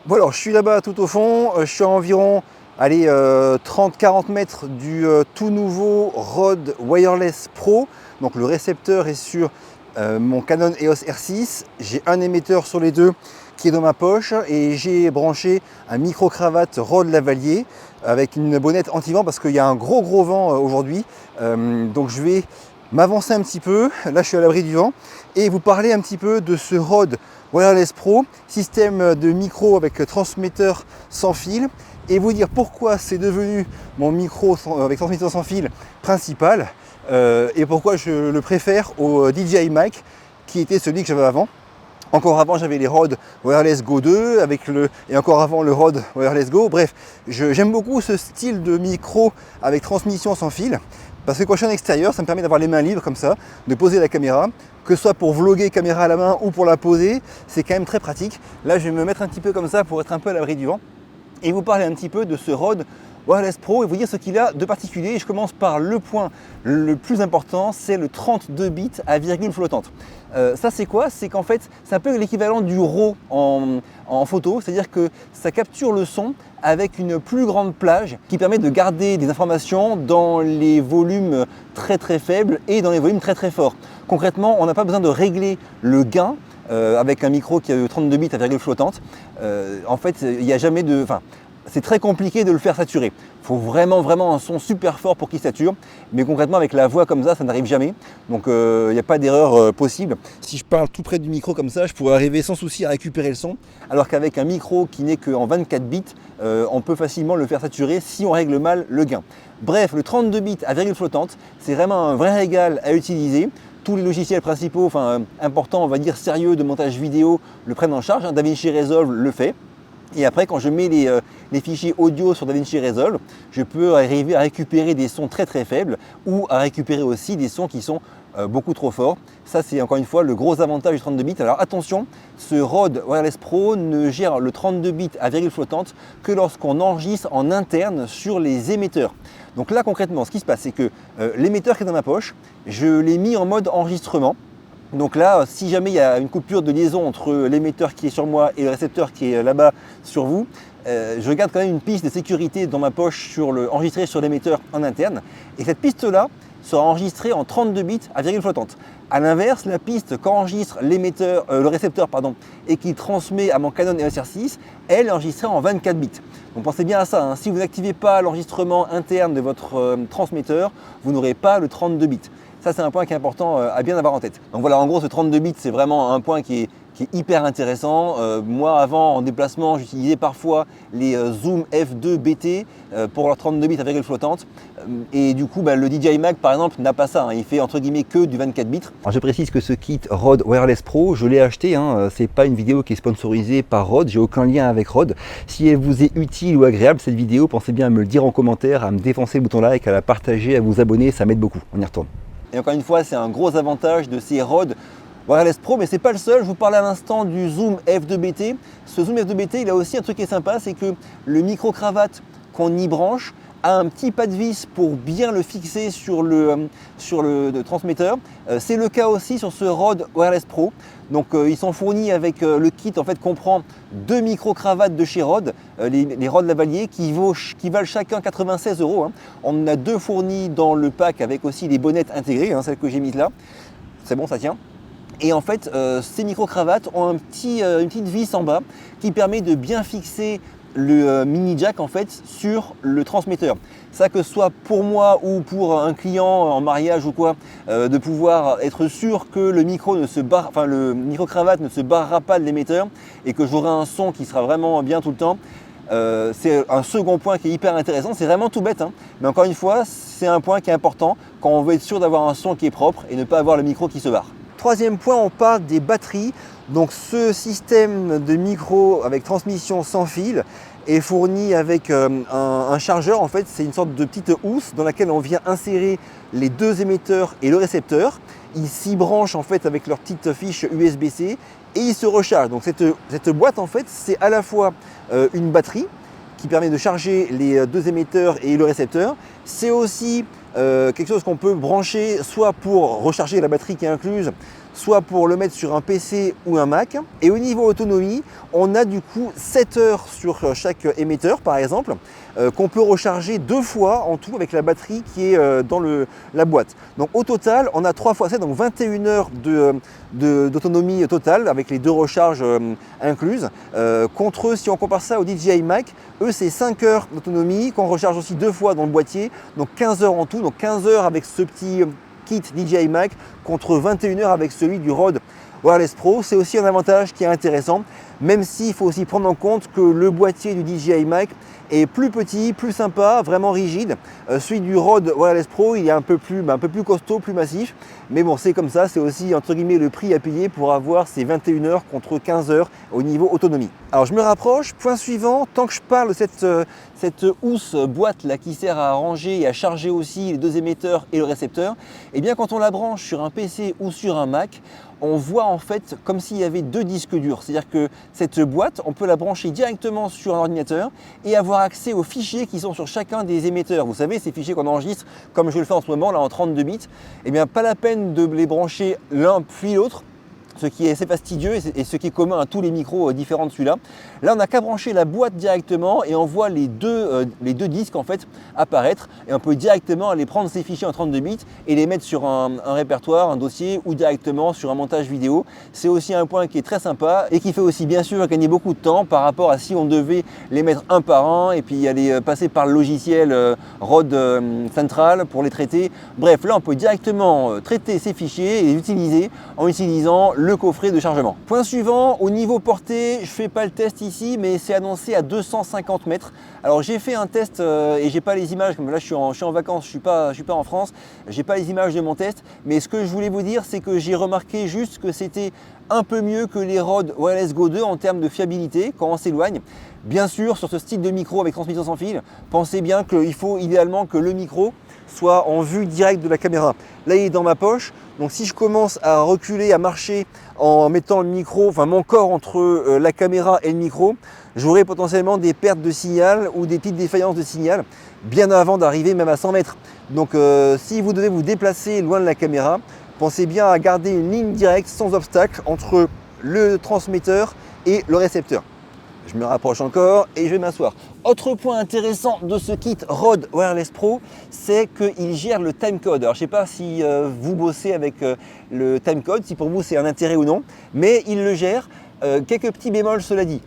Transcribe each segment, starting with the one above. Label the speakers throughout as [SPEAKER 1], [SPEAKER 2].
[SPEAKER 1] Bon alors, je suis là-bas tout au fond, je suis à environ 30-40 mètres du tout nouveau Rode Wireless Pro. Donc le récepteur est sur mon Canon EOS R6. J'ai un émetteur sur les deux qui est dans ma poche et j'ai branché un micro-cravate Rode Lavalier avec une bonnette anti-vent parce qu'il y a un gros vent aujourd'hui. Donc je vais m'avancer un petit peu, là je suis à l'abri du vent, et vous parler un petit peu de ce Rode Wireless Pro, système de micro avec transmetteur sans fil, et vous dire pourquoi c'est devenu mon micro avec transmetteur sans fil principal, et pourquoi je le préfère au DJI Mic qui était celui que j'avais avant. Encore avant, j'avais les Rode Wireless Go 2 et encore avant le Rode Wireless Go. Bref, j'aime beaucoup ce style de micro avec transmission sans fil parce que quand je suis en extérieur, ça me permet d'avoir les mains libres comme ça, de poser la caméra, que ce soit pour vlogger caméra à la main ou pour la poser, c'est quand même très pratique. Là, je vais me mettre un petit peu comme ça pour être un peu à l'abri du vent et vous parler un petit peu de ce Rode Wireless Pro et vous dire ce qu'il a de particulier. Et je commence par le point le plus important, c'est le 32 bits à virgule flottante. Ça c'est quoi? C'est qu'en fait c'est un peu l'équivalent du RAW en photo, c'est-à-dire que ça capture le son avec une plus grande plage qui permet de garder des informations dans les volumes très faibles et dans les volumes très forts. Concrètement, on n'a pas besoin de régler le gain avec un micro qui a 32 bits à virgule flottante. En fait, il n'y a jamais de... c'est très compliqué de le faire saturer. Il faut vraiment un son super fort pour qu'il sature. Mais concrètement, avec la voix comme ça n'arrive jamais. Donc il n'y a pas d'erreur possible. Si je parle tout près du micro comme ça, je pourrais arriver sans souci à récupérer le son. Alors qu'avec un micro qui n'est qu'en 24 bits, on peut facilement le faire saturer si on règle mal le gain. Bref, le 32 bits à virgule flottante, c'est vraiment un vrai régal à utiliser. Tous les logiciels principaux, importants, on va dire sérieux de montage vidéo, le prennent en charge. DaVinci Resolve le fait. Et après, quand je mets les fichiers audio sur DaVinci Resolve, je peux arriver à récupérer des sons très faibles ou à récupérer aussi des sons qui sont beaucoup trop forts. Ça, c'est encore une fois le gros avantage du 32 bits. Alors attention, ce Rode Wireless Pro ne gère le 32 bits à virgule flottante que lorsqu'on enregistre en interne sur les émetteurs. Donc là, concrètement, ce qui se passe, c'est que l'émetteur qui est dans ma poche, je l'ai mis en mode enregistrement. Donc là, si jamais il y a une coupure de liaison entre l'émetteur qui est sur moi et le récepteur qui est là-bas sur vous, je garde quand même une piste de sécurité dans ma poche enregistrée sur l'émetteur en interne. Et cette piste-là sera enregistrée en 32 bits à virgule flottante. A l'inverse, la piste qu'enregistre le récepteur et qu'il transmet à mon Canon EOS R6, elle est enregistrée en 24 bits. Donc pensez bien à ça, hein. Si vous n'activez pas l'enregistrement interne de votre transmetteur, vous n'aurez pas le 32 bits. Ça, c'est un point qui est important à bien avoir en tête. Donc voilà, en gros, ce 32 bits, c'est vraiment un point qui est hyper intéressant. Moi, avant, en déplacement, j'utilisais parfois les Zoom F2 BT pour leurs 32 bits à virgule flottante. Et du coup, le DJI Mic, par exemple, n'a pas ça, hein. Il fait entre guillemets que du 24 bits. Alors, je précise que ce kit Rode Wireless Pro, je l'ai acheté. C'est pas une vidéo qui est sponsorisée par Rode. J'ai aucun lien avec Rode. Si elle vous est utile ou agréable, cette vidéo, pensez bien à me le dire en commentaire, à me défoncer le bouton like, à la partager, à vous abonner. Ça m'aide beaucoup. On y retourne. Et encore une fois, c'est un gros avantage de ces Rode Wireless Pro, mais c'est pas le seul. Je vous parlais à l'instant du Zoom F2 BT. Ce Zoom F2 BT, il a aussi un truc qui est sympa, c'est que le micro-cravate qu'on y branche a un petit pas de vis pour bien le fixer sur le transmetteur. C'est le cas aussi sur ce Rode Wireless Pro. Donc ils sont fournis avec le kit, en fait, comprend deux micro-cravates de chez Rode, les Rode Lavalier, qui valent chacun 96 €. Hein. On en a deux fournis dans le pack avec aussi les bonnettes intégrées, hein, celles que j'ai mises là. C'est bon, ça tient. Et en fait, ces micro-cravates ont une petite vis en bas qui permet de bien fixer le mini jack en fait sur le transmetteur. Ça, que ce soit pour moi ou pour un client en mariage ou quoi, de pouvoir être sûr que le micro-cravate ne se barrera pas de l'émetteur et que j'aurai un son qui sera vraiment bien tout le temps. C'est un second point qui est hyper intéressant. C'est vraiment tout bête, hein. Mais encore une fois, c'est un point qui est important quand on veut être sûr d'avoir un son qui est propre et ne pas avoir le micro qui se barre. Troisième point, on parle des batteries. Donc ce système de micro avec transmission sans fil est fourni avec un chargeur. En fait, c'est une sorte de petite housse dans laquelle on vient insérer les deux émetteurs et le récepteur. Ils s'y branchent en fait avec leur petite fiche USB-C et ils se rechargent. Donc cette boîte, en fait, c'est à la fois une batterie qui permet de charger les deux émetteurs et le récepteur. C'est aussi quelque chose qu'on peut brancher soit pour recharger la batterie qui est incluse, soit pour le mettre sur un PC ou un Mac. Et au niveau autonomie, on a du coup 7 heures sur chaque émetteur par exemple, qu'on peut recharger 2 fois en tout avec la batterie qui est dans la boîte. Donc au total, on a 3 fois 7, donc 21 heures d'autonomie totale avec les 2 recharges incluses. Contre eux, si on compare ça au DJI Mic, eux c'est 5 heures d'autonomie qu'on recharge aussi 2 fois dans le boîtier, donc 15 heures en tout, donc 15 heures avec ce petit kit DJI Mic contre 21 heures avec celui du Rode Wireless Pro. C'est aussi un avantage qui est intéressant, même s'il faut aussi prendre en compte que le boîtier du DJI Mic est plus petit, plus sympa, vraiment rigide. Celui du Rode Wireless Pro, il est un peu plus costaud, plus massif. Mais bon, c'est comme ça, c'est aussi entre guillemets le prix à payer pour avoir ces 21 heures contre 15 heures au niveau autonomie. Alors je me rapproche, point suivant, tant que je parle de cette housse boîte là qui sert à ranger et à charger aussi les 2 émetteurs et le récepteur, et bien quand on la branche sur un PC ou sur un Mac, on voit en fait comme s'il y avait 2 disques durs. C'est-à-dire que cette boîte, on peut la brancher directement sur un ordinateur et avoir accès aux fichiers qui sont sur chacun des émetteurs. Vous savez, ces fichiers qu'on enregistre, comme je le fais en ce moment là en 32 bits, et bien pas la peine de les brancher l'un puis l'autre, ce qui est assez fastidieux et ce qui est commun à tous les micros différents de celui-là. Là, on n'a qu'à brancher la boîte directement et on voit les deux disques en fait apparaître et on peut directement aller prendre ces fichiers en 32 bits et les mettre sur un répertoire, un dossier ou directement sur un montage vidéo. C'est aussi un point qui est très sympa et qui fait aussi bien sûr gagner beaucoup de temps par rapport à si on devait les mettre un par un et puis aller passer par le logiciel Rode Central pour les traiter. Bref, là on peut directement traiter ces fichiers et les utiliser en utilisant le coffret de chargement. Point suivant, au niveau portée, je ne fais pas le test ici, mais c'est annoncé à 250 mètres. Alors j'ai fait un test et j'ai pas les images, comme là je suis en vacances, je suis pas en France, j'ai pas les images de mon test, mais ce que je voulais vous dire, c'est que j'ai remarqué juste que c'était un peu mieux que les Rode Wireless Go 2 en termes de fiabilité quand on s'éloigne. Bien sûr, sur ce style de micro avec transmission sans fil, pensez bien qu'il faut idéalement que le micro soit en vue directe de la caméra. Là, il est dans ma poche, donc si je commence à reculer, à marcher en mettant le micro, enfin mon corps entre la caméra et le micro, j'aurai potentiellement des pertes de signal ou des petites défaillances de signal bien avant d'arriver même à 100 mètres. Donc si vous devez vous déplacer loin de la caméra, pensez bien à garder une ligne directe sans obstacle entre le transmetteur et le récepteur. Je me rapproche encore et je vais m'asseoir. Autre point intéressant de ce kit Rode Wireless Pro, c'est qu'il gère le timecode. Alors je ne sais pas si vous bossez avec le timecode, si pour vous c'est un intérêt ou non, mais il le gère. Quelques petits bémols cela dit.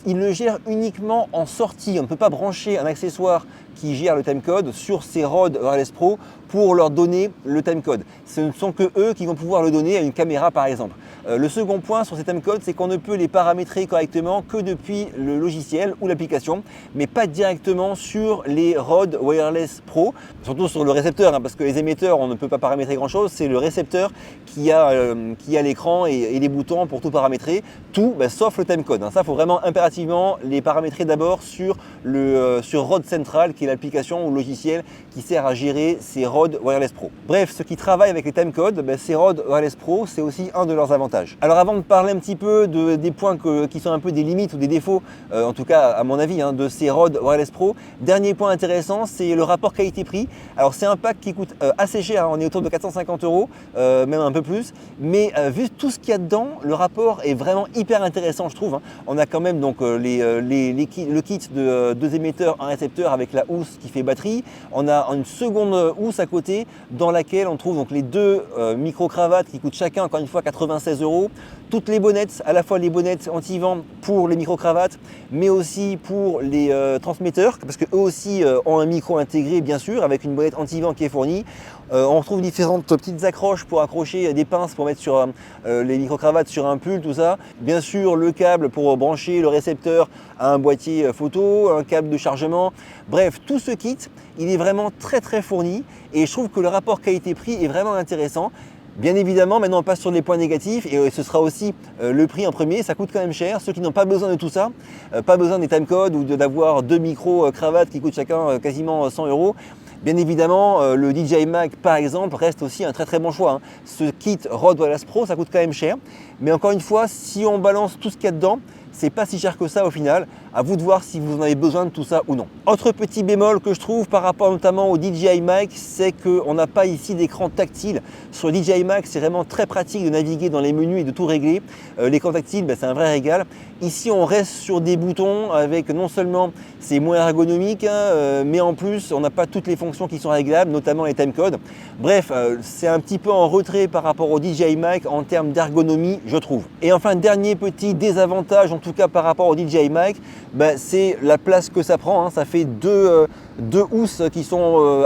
[SPEAKER 1] Il le gère uniquement en sortie. On ne peut pas brancher un accessoire qui gère le timecode sur ces Rode Wireless Pro pour leur donner le timecode. Ce ne sont que eux qui vont pouvoir le donner à une caméra par exemple. Le second point sur ces timecodes, c'est qu'on ne peut les paramétrer correctement que depuis le logiciel ou l'application, mais pas directement sur les Rode Wireless Pro, surtout sur le récepteur, parce que les émetteurs, on ne peut pas paramétrer grand chose, c'est le récepteur qui a l'écran et les boutons pour tout paramétrer, tout sauf le timecode. Ça, il faut vraiment impérativement les paramétrer d'abord sur Rode Central, qui est l'application ou le logiciel qui sert à gérer ces Rode Wireless Pro. Bref, ceux qui travaillent avec les timecodes, ces Rode Wireless Pro, c'est aussi un de leurs avantages. Alors avant de parler un petit peu des points qui sont un peu des limites ou des défauts, en tout cas à mon avis, de ces Rode Wireless Pro, dernier point intéressant, c'est le rapport qualité-prix. Alors c'est un pack qui coûte assez cher, on est autour de 450 €, même un peu plus, mais vu tout ce qu'il y a dedans, le rapport est vraiment hyper intéressant je trouve. On a quand même donc le kit de 2 émetteurs, un récepteur avec la housse qui fait batterie. On a une seconde housse à côté dans laquelle on trouve donc les 2 micro-cravates qui coûtent chacun encore une fois 96 €. Toutes les bonnettes, à la fois les bonnettes anti-vent pour les micro-cravates, mais aussi pour les transmetteurs, parce qu'eux aussi ont un micro intégré bien sûr, avec une bonnette anti-vent qui est fournie. On retrouve différentes petites accroches pour accrocher des pinces pour mettre sur les micro-cravates sur un pull, tout ça. Bien sûr, le câble pour brancher le récepteur à un boîtier photo, un câble de chargement. Bref, tout ce kit, il est vraiment très très fourni et je trouve que le rapport qualité-prix est vraiment intéressant. Bien évidemment, maintenant on passe sur les points négatifs et ce sera aussi le prix en premier, ça coûte quand même cher. Ceux qui n'ont pas besoin de tout ça, pas besoin des timecodes ou d'avoir 2 micro-cravates qui coûtent chacun quasiment 100 €, bien évidemment, le DJI Mic par exemple reste aussi un très très bon choix. Ce kit Rode Wireless Pro, ça coûte quand même cher. Mais encore une fois, si on balance tout ce qu'il y a dedans, c'est pas si cher que ça au final. À vous de voir si vous en avez besoin de tout ça ou non. Autre petit bémol que je trouve par rapport notamment au DJI Mic, c'est qu'on n'a pas ici d'écran tactile. Sur le DJI Mic, c'est vraiment très pratique de naviguer dans les menus et de tout régler. L'écran tactile, c'est un vrai régal. Ici, on reste sur des boutons avec non seulement c'est moins ergonomique, mais en plus, on n'a pas toutes les fonctions qui sont réglables, notamment les timecodes. Bref, c'est un petit peu en retrait par rapport au DJI Mic en termes d'ergonomie, je trouve. Et enfin, dernier petit désavantage, en tout cas par rapport au DJI Mic, c'est la place que ça prend. Ça fait deux housses qui sont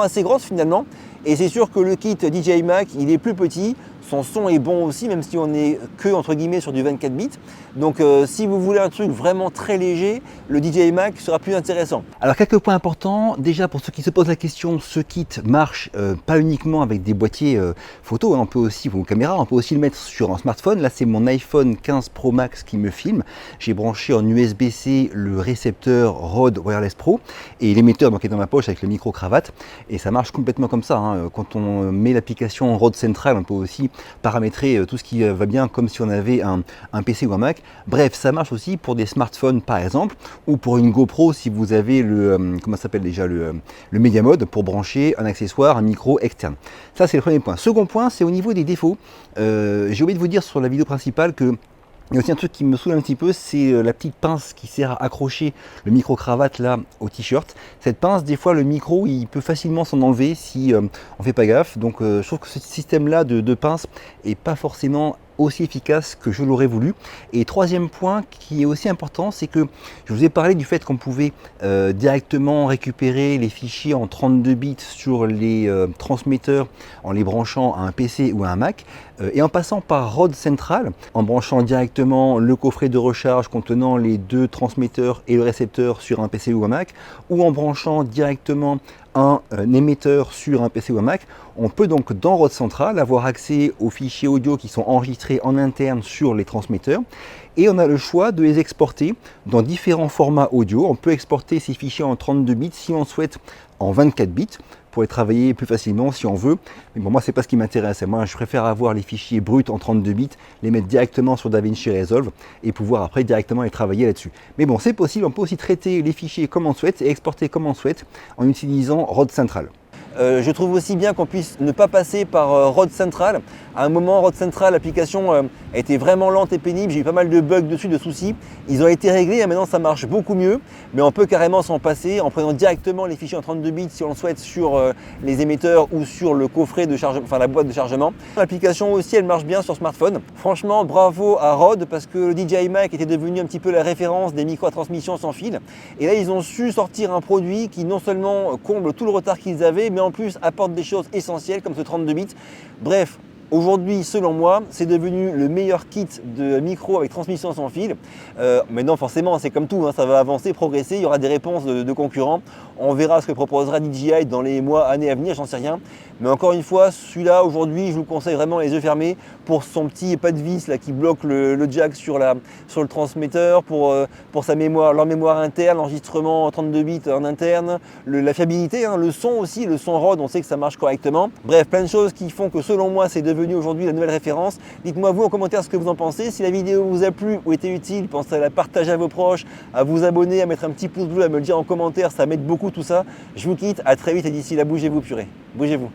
[SPEAKER 1] assez grosses finalement. Et c'est sûr que le kit DJI Mic, il est plus petit. Son son est bon aussi, même si on n'est que entre guillemets sur du 24 bits. Donc si vous voulez un truc vraiment très léger, le DJI Mic sera plus intéressant. Alors quelques points importants. Déjà pour ceux qui se posent la question, ce kit marche pas uniquement avec des boîtiers photo, on peut aussi, ou caméra, on peut aussi le mettre sur un smartphone. Là c'est mon iPhone 15 Pro Max qui me filme. J'ai branché en USB-C le récepteur Rode Wireless Pro et l'émetteur donc est dans ma poche avec le micro cravate. Et ça marche complètement comme ça. Quand on met l'application Rode Central, on peut aussi paramétrer tout ce qui va bien comme si on avait un PC ou un Mac. Bref, ça marche aussi pour des smartphones par exemple, ou pour une GoPro si vous avez le Media Mode pour brancher un accessoire, un micro externe. Ça c'est le premier point. Second point, c'est au niveau des défauts. J'ai oublié de vous dire sur la vidéo principale que il y a aussi un truc qui me saoule un petit peu, c'est la petite pince qui sert à accrocher le micro-cravate là au t-shirt. Cette pince, des fois le micro il peut facilement s'en enlever si on fait pas gaffe. Donc je trouve que ce système là de pince est pas forcément aussi efficace que je l'aurais voulu. Et troisième point qui est aussi important, c'est que je vous ai parlé du fait qu'on pouvait directement récupérer les fichiers en 32 bits sur les transmetteurs en les branchant à un PC ou à un Mac et en passant par Rode Central, en branchant directement le coffret de recharge contenant les deux transmetteurs et le récepteur sur un PC ou un Mac, ou en branchant directement un émetteur sur un PC ou un Mac. On peut donc dans Rode Central avoir accès aux fichiers audio qui sont enregistrés en interne sur les transmetteurs et on a le choix de les exporter dans différents formats audio. On peut exporter ces fichiers en 32 bits si on souhaite en 24 bits pour les travailler plus facilement si on veut. Mais bon, moi c'est pas ce qui m'intéresse. Moi je préfère avoir les fichiers bruts en 32 bits, les mettre directement sur DaVinci Resolve et pouvoir après directement les travailler là-dessus. Mais bon, c'est possible, on peut aussi traiter les fichiers comme on souhaite et exporter comme on souhaite en utilisant Rode Central. Je trouve aussi bien qu'on puisse ne pas passer par Rode Central. À un moment, Rode Central, l'application était vraiment lente et pénible. J'ai eu pas mal de bugs dessus, de soucis. Ils ont été réglés et maintenant ça marche beaucoup mieux. Mais on peut carrément s'en passer en prenant directement les fichiers en 32 bits si on le souhaite sur les émetteurs ou sur le coffret de chargement, enfin la boîte de chargement. L'application aussi, elle marche bien sur smartphone. Franchement, bravo à Rode parce que le DJI Mic était devenu un petit peu la référence des micros à transmission sans fil. Et là, ils ont su sortir un produit qui non seulement comble tout le retard qu'ils avaient, mais en plus apporte des choses essentielles comme ce 32 bits. Bref, aujourd'hui, selon moi, c'est devenu le meilleur kit de micro avec transmission sans fil. Maintenant, forcément, c'est comme tout, ça va avancer, progresser. Il y aura des réponses de concurrents. On verra ce que proposera DJI dans les mois, années à venir, j'en sais rien. Mais encore une fois, celui-là, aujourd'hui, je vous le conseille vraiment les yeux fermés pour son petit pas de vis là, qui bloque le jack sur le transmetteur, pour sa mémoire, leur mémoire interne, l'enregistrement en 32 bits en interne, la fiabilité, le son aussi, le son Rode, on sait que ça marche correctement. Bref, plein de choses qui font que selon moi, c'est devenu aujourd'hui la nouvelle référence. Dites-moi vous en commentaire ce que vous en pensez. Si la vidéo vous a plu ou été utile, pensez à la partager à vos proches, à vous abonner, à mettre un petit pouce bleu, à me le dire en commentaire, ça m'aide beaucoup tout ça. Je vous quitte, à très vite et d'ici là, bougez-vous purée. Bougez-vous.